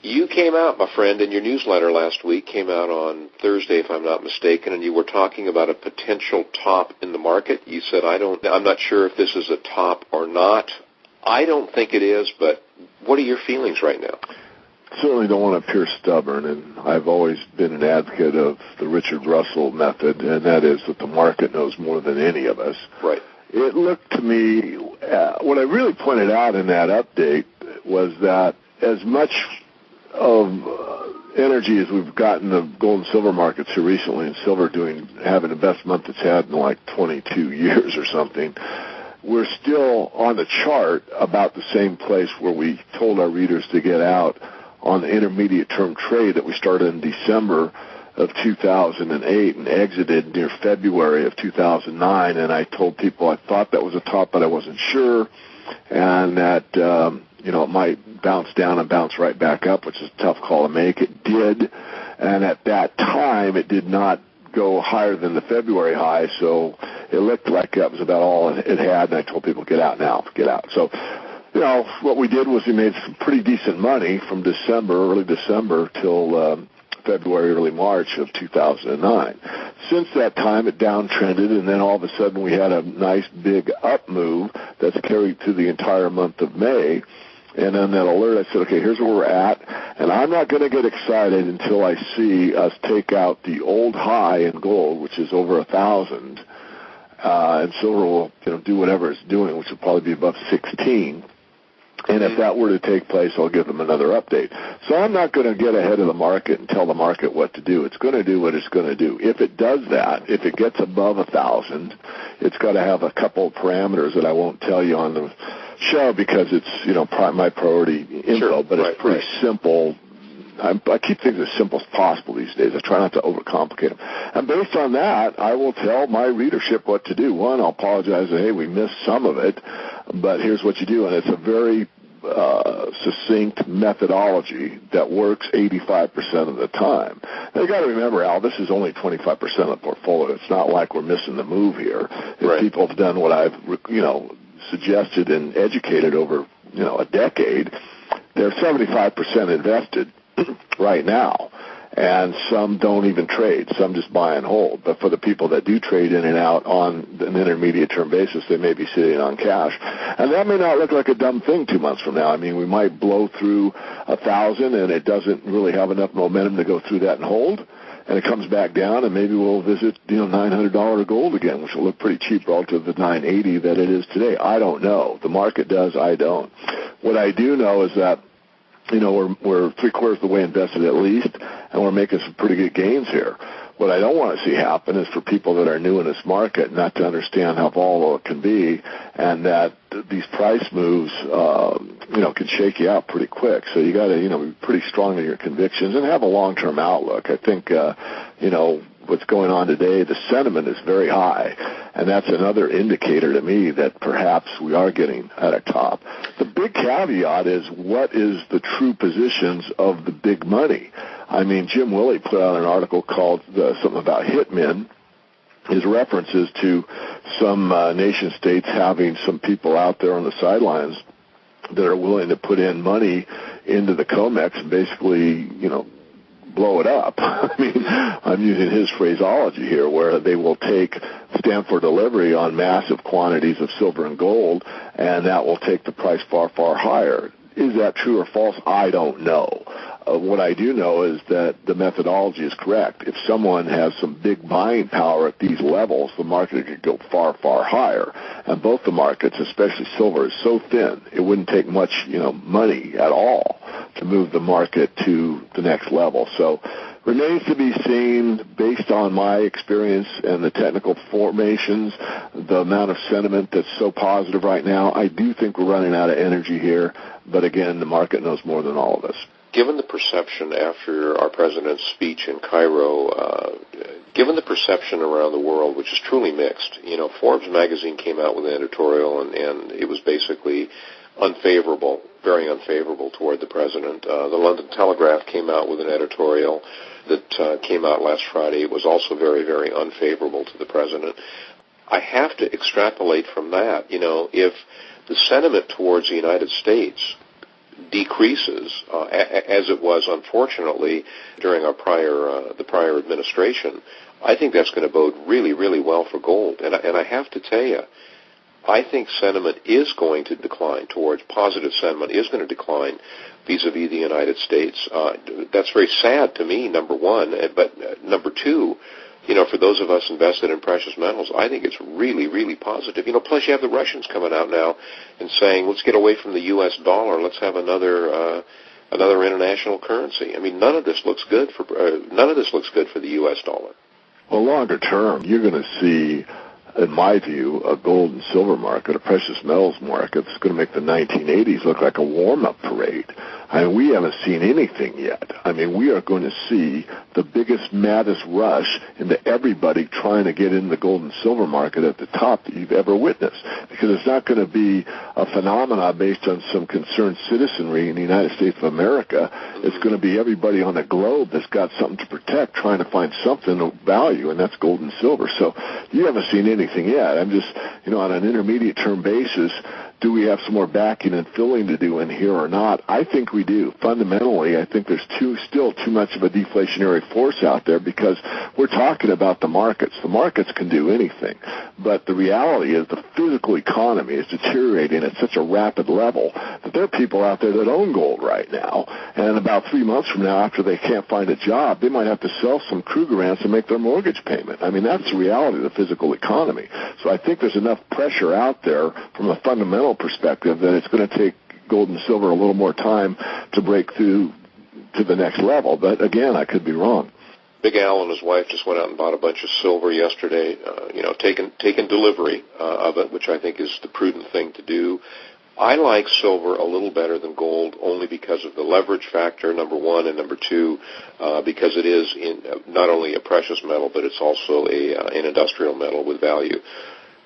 You came out, my friend, in your newsletter last week, came out on Thursday, if I'm not mistaken, and you were talking about a potential top in the market. You said, I'm not sure if this is a top or not. I don't think it is, but what are your feelings right now? Certainly don't want to appear stubborn, and I've always been an advocate of the Richard Russell method, and that is that the market knows more than any of us. Right. It looked to me, what I really pointed out in that update was that as much of energy as we've gotten the gold and silver markets here recently, and silver having the best month it's had in like 22 years or something, we're still on the chart about the same place where we told our readers to get out on the intermediate term trade that we started in December of 2008 and exited near February of 2009. And I told people I thought that was a top, but I wasn't sure, and that it might bounce down and bounce right back up, which is a tough call to make. It did, and at that time it did not go higher than the February high, so it looked like that was about all it had, and I told people, get out now, get out. So, what we did was we made some pretty decent money from early December, till February, early March of 2009. Since that time, it downtrended, and then all of a sudden we had a nice big up move that's carried through the entire month of May. And on that alert, I said, okay, here's where we're at, and I'm not going to get excited until I see us take out the old high in gold, which is over 1,000, and silver will do whatever it's doing, which will probably be above 16. And if that were to take place, I'll give them another update. So I'm not going to get ahead of the market and tell the market what to do. It's going to do what it's going to do. If it does that, if it gets above 1,000, it's got to have a couple of parameters that I won't tell you on the show because it's my priority info, sure, but it's pretty simple. I keep things as simple as possible these days. I try not to overcomplicate them. And based on that, I will tell my readership what to do. One, I'll apologize that, hey, we missed some of it, but here's what you do. And it's a very succinct methodology that works 85% of the time. Now, you got to remember, Al, this is only 25% of the portfolio. It's not like we're missing the move here. If people have done what I've, suggested and educated over, a decade, they're 75% invested right now. And some don't even trade. Some just buy and hold. But for the people that do trade in and out on an intermediate-term basis, they may be sitting on cash. And that may not look like a dumb thing 2 months from now. I mean, we might blow through 1,000, and it doesn't really have enough momentum to go through that and hold. And it comes back down, and maybe we'll visit, $900 gold again, which will look pretty cheap relative to the $980 that it is today. I don't know. The market does. I don't. What I do know is that we're three-quarters of the way invested at least, and we're making some pretty good gains here. What I don't want to see happen is for people that are new in this market not to understand how volatile it can be, and that these price moves, can shake you out pretty quick. So you got to, be pretty strong in your convictions and have a long-term outlook. I think, what's going on today, the sentiment is very high, and that's another indicator to me that perhaps we are getting at a top. The big caveat is, what is the true positions of the big money? I mean, Jim Willey put out an article called something about hitmen. His references to some nation states having some people out there on the sidelines that are willing to put in money into the COMEX and basically, blow it up. I mean, I'm using his phraseology here, where they will stand for delivery on massive quantities of silver and gold, and that will take the price far, far higher. Is that true or false? I don't know. What I do know is that the methodology is correct. If someone has some big buying power at these levels, the market could go far, far higher. And both the markets, especially silver, is so thin, it wouldn't take much, money at all to move the market to the next level. So remains to be seen, based on my experience and the technical formations, the amount of sentiment that's so positive right now. I do think we're running out of energy here, but again, the market knows more than all of us. Given the perception after our president's speech in Cairo, given the perception around the world, which is truly mixed, Forbes magazine came out with an editorial, and it was basically unfavorable, very unfavorable toward the president. The London Telegraph came out with an editorial that came out last Friday. It was also very, very unfavorable to the president. I have to extrapolate from that, if the sentiment towards the United States decreases, as it was unfortunately during the prior administration, I think that's going to bode really, really well for gold. And I have to tell you, I think sentiment is going to decline towards positive sentiment is going to decline vis-a-vis the United States. That's very sad to me, number one. But number two, for those of us invested in precious metals, I think it's really, really positive. Plus you have the Russians coming out now and saying, let's get away from the U.S. dollar. Let's have another international currency. I mean, none of this looks good for the U.S. dollar. Well, longer term, you're going to see, in my view, a gold and silver market, a precious metals market that's going to make the 1980s look like a warm-up parade. I mean, we haven't seen anything yet. I mean, we are going to see the biggest, maddest rush into everybody trying to get in the gold and silver market at the top that you've ever witnessed, because it's not going to be a phenomena based on some concerned citizenry in the United States of America. It's going to be everybody on the globe that's got something to protect trying to find something of value, and that's gold and silver. So you haven't seen anything yet. I'm just, on an intermediate term basis, do we have some more backing and filling to do in here or not? I think we do. Fundamentally, I think there's still too much of a deflationary force out there, because we're talking about the markets. The markets can do anything. But the reality is the physical economy is deteriorating at such a rapid level that there are people out there that own gold right now. And about 3 months from now, after they can't find a job, they might have to sell some Krugerrands to make their mortgage payment. I mean, that's the reality of the physical economy. So I think there's enough pressure out there from a fundamental perspective that it's going to take gold and silver a little more time to break through to the next level. But again, I could be wrong. Big Al and his wife just went out and bought a bunch of silver yesterday, taking delivery of it, which I think is the prudent thing to do. I like silver a little better than gold only because of the leverage factor, number one, and number two, because it is not only a precious metal, but it's also an industrial metal with value.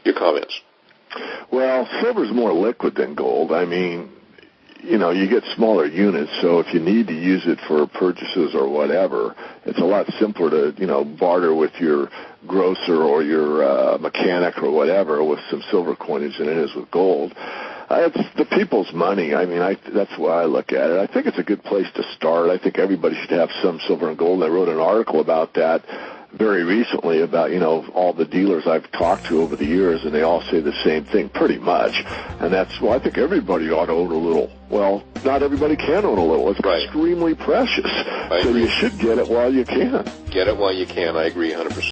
Your comments? Well, silver's more liquid than gold. I mean, you get smaller units, so if you need to use it for purchases or whatever, it's a lot simpler to, barter with your grocer or your mechanic or whatever with some silver coinage than it is with gold. It's the people's money. I mean, that's why I look at it. I think it's a good place to start. I think everybody should have some silver and gold. I wrote an article about that very recently about, all the dealers I've talked to over the years, and they all say the same thing pretty much. And that's, I think everybody ought to own a little. Well, not everybody can own a little. It's right. Extremely precious. So you should get it while you can. Get it while you can. I agree 100%.